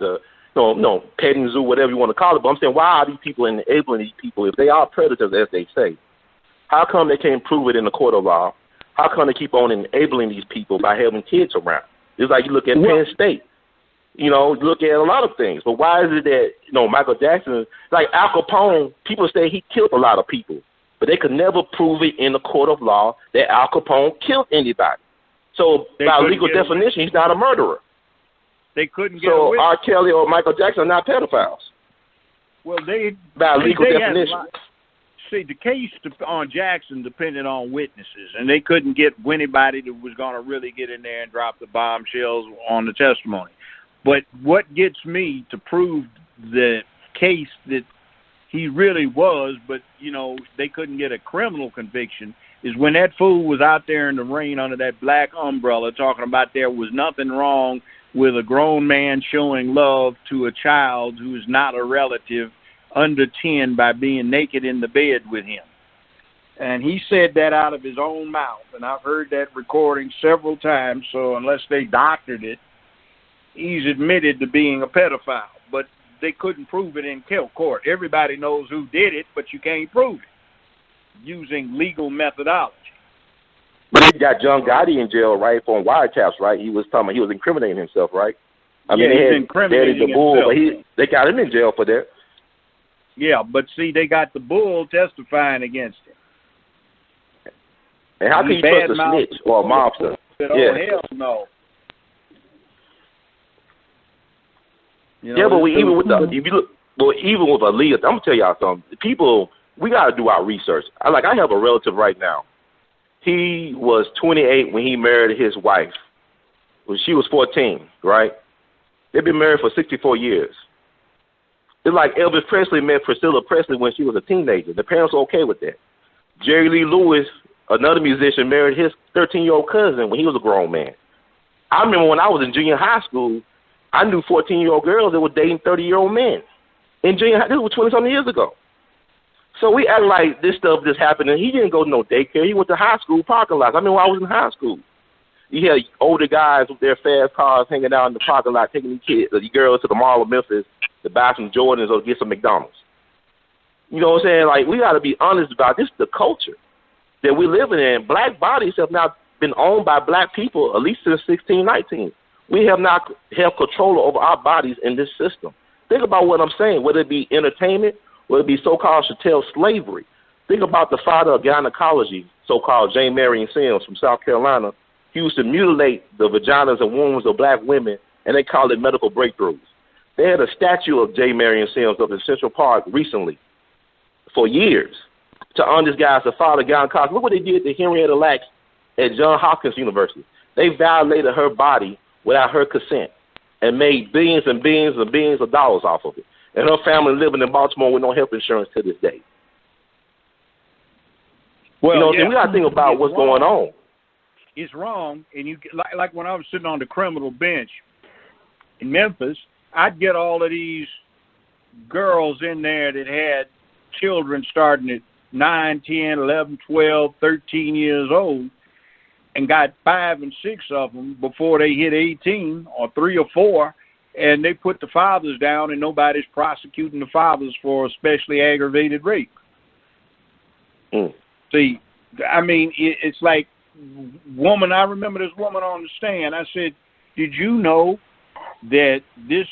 petting zoo, whatever you want to call it. But I'm saying, why are these people enabling these people if they are predators, as they say? How come they can't prove it in the court of law? How come they keep on enabling these people by having kids around? It's like you look at Penn State. You look at a lot of things. But why is it that, Michael Jackson, like Al Capone, people say he killed a lot of people, but they could never prove it in the court of law that Al Capone killed anybody. So by legal definition, he's not a murderer. They couldn't get So away. R. Kelly or Michael Jackson are not pedophiles. Well, by legal definition. See, the case on Jackson depended on witnesses, and they couldn't get anybody that was going to really get in there and drop the bombshells on the testimony. But what gets me to prove the case that he really was, but, they couldn't get a criminal conviction, is when that fool was out there in the rain under that black umbrella talking about there was nothing wrong with a grown man showing love to a child who is not a relative under 10 by being naked in the bed with him. And he said that out of his own mouth, and I've heard that recording several times, so unless they doctored it, he's admitted to being a pedophile. But they couldn't prove it in court. Everybody knows who did it, but you can't prove it using legal methodology. But they got John Gotti in jail, right, for wiretaps, right? He was incriminating himself, right? He's incriminating himself. But they got him in jail for that. Yeah, but see, they got the bull testifying against him. And how can you trust a snitch or a mobster? Oh, hell no. But even with Aaliyah, I'm gonna tell y'all something. People, we gotta do our research. I have a relative right now. He was 28 when he married his wife. When she was 14, right? They've been married for 64 years. It's like Elvis Presley met Priscilla Presley when she was a teenager. The parents were okay with that. Jerry Lee Lewis, another musician, married his 13-year-old cousin when he was a grown man. I remember when I was in junior high school, I knew 14-year-old girls that were dating 30-year-old men. In junior high, this was 20-something years ago. So we act like this stuff just happened, and he didn't go to no daycare. He went to high school parking lots. I mean, when I was in high school, you had older guys with their fast cars hanging out in the parking lot, taking the girls to the mall of Memphis to buy some Jordans or get some McDonald's. You know what I'm saying? Like, we got to be honest about this. The culture that we're living in. Black bodies have now been owned by black people at least since 1619. We have not held control over our bodies in this system. Think about what I'm saying, whether it be entertainment, whether it be so-called chattel slavery. Think about the father of gynecology, so-called J. Marion Sims from South Carolina. He used to mutilate the vaginas and wombs of black women, and they called it medical breakthroughs. They had a statue of J. Marion Sims up in Central Park recently for years to honor this guy as the father of gynecology. Look what they did to Henrietta Lacks at Johns Hopkins University. They violated her body without her consent and made billions and billions and billions of dollars off of it. And her family living in Baltimore with no health insurance to this day. Well, we got to think about what's going on. It's wrong, and you like when I was sitting on the criminal bench in Memphis, I'd get all of these girls in there that had children starting at 9, 10, 11, 12, 13 years old, and got 5 and 6 of them before they hit 18, or 3 or 4, and they put the fathers down, and nobody's prosecuting the fathers for especially aggravated rape. See, I mean, it's like, I remember this woman on the stand. I said, did you know that this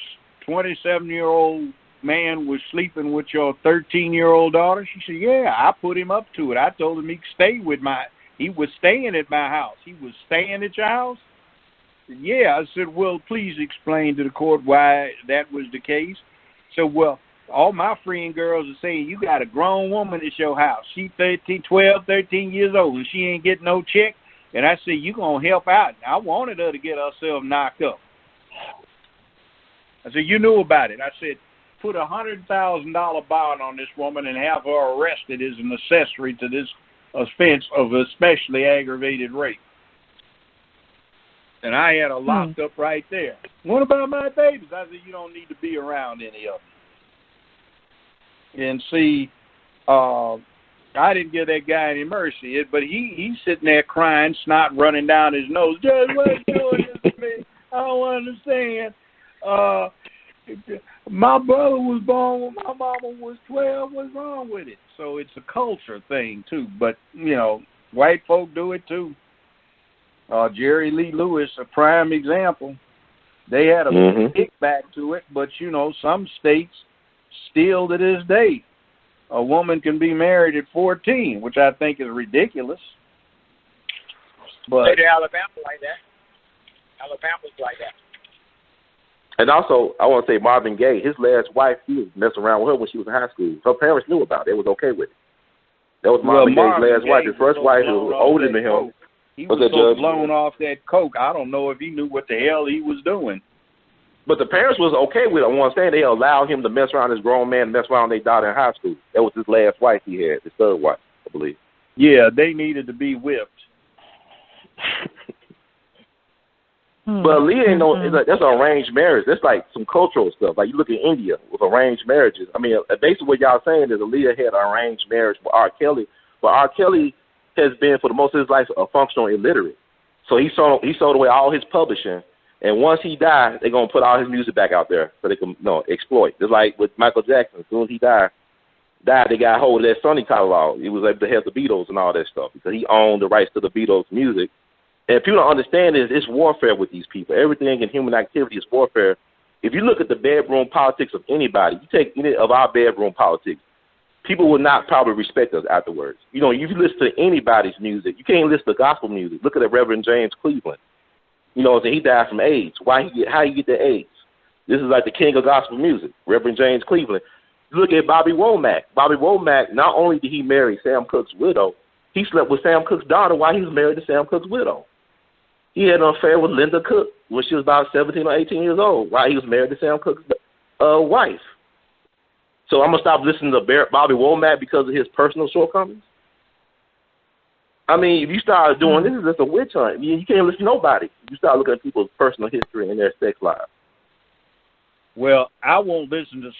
27-year-old man was sleeping with your 13-year-old daughter? She said, yeah, I put him up to it. I told him he was staying at my house. He was staying at your house? Yeah. I said, well, please explain to the court why that was the case. So, well, all my friend girls are saying, you got a grown woman at your house. She 12, 13 years old, and she ain't getting no check, And I said, you going to help out. I wanted her to get herself knocked up. I said, you knew about it. I said, put $100,000 bond on this woman and have her arrested as an accessory to this offense of especially aggravated rape. And I had her locked up right there. What about my babies? I said, you don't need to be around any of them. And see, I didn't give that guy any mercy, but he's sitting there crying, snot running down his nose. Judge, what are you doing this to me? I don't understand. My brother was born when my mama was 12. What's wrong with it? So it's a culture thing, too. But, you know, white folk do it, too. Jerry Lee Lewis, a prime example. They had a kickback to it, but, you know, some states still to this day, a woman can be married at 14, which I think is ridiculous. But Alabama like that. Alabama's like that. And also, I want to say Marvin Gaye, his last wife, he was messing around with her when she was in high school. Her parents knew about it. They was okay with it. That was Marvin Gaye's last wife. His first wife was older than him. He was so blown off that coke, I don't know if he knew what the hell he was doing. But the parents was okay with it. I want to say they allowed him to mess around, this grown man, mess around their daughter in high school. That was his last wife he had, his third wife, I believe. Yeah, they needed to be whipped. But Aaliyah ain't no, that's an arranged marriage. That's like some cultural stuff. Like you look at India with arranged marriages. I mean, basically what y'all saying is Aaliyah had an arranged marriage with R. Kelly. But R. Kelly has been, for the most of his life, a functional illiterate. So he sold away all his publishing. And once he died, they're going to put all his music back out there so they can exploit. Just like with Michael Jackson. As soon as he died, they got hold of that Sony catalog. He was able to have the Beatles and all that stuff because he owned the rights to the Beatles' music. And people don't understand is it's warfare with these people. Everything in human activity is warfare. If you look at the bedroom politics of anybody, you take any of our bedroom politics, people will not probably respect us afterwards. You know, if you listen to anybody's music, you can't listen to gospel music. Look at the Reverend James Cleveland. You know, he died from AIDS. How he get the AIDS? This is like the king of gospel music, Reverend James Cleveland. Look at Bobby Womack. Bobby Womack, not only did he marry Sam Cooke's widow, he slept with Sam Cooke's daughter while he was married to Sam Cooke's widow. He had an affair with Linda Cook when she was about 17 or 18 years old while he was married to Sam Cooke's wife. So I'm going to stop listening to Bobby Womack because of his personal shortcomings? I mean, if you start doing this, it's just a witch hunt. You can't listen to nobody. You start looking at people's personal history and their sex lives. Well, I won't listen to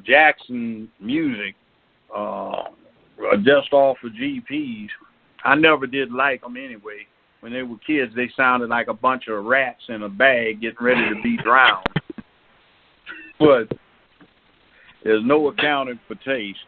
Jackson music just off of GPs. I never did like them anyway. When they were kids, they sounded like a bunch of rats in a bag getting ready to be drowned. But there's no accounting for taste.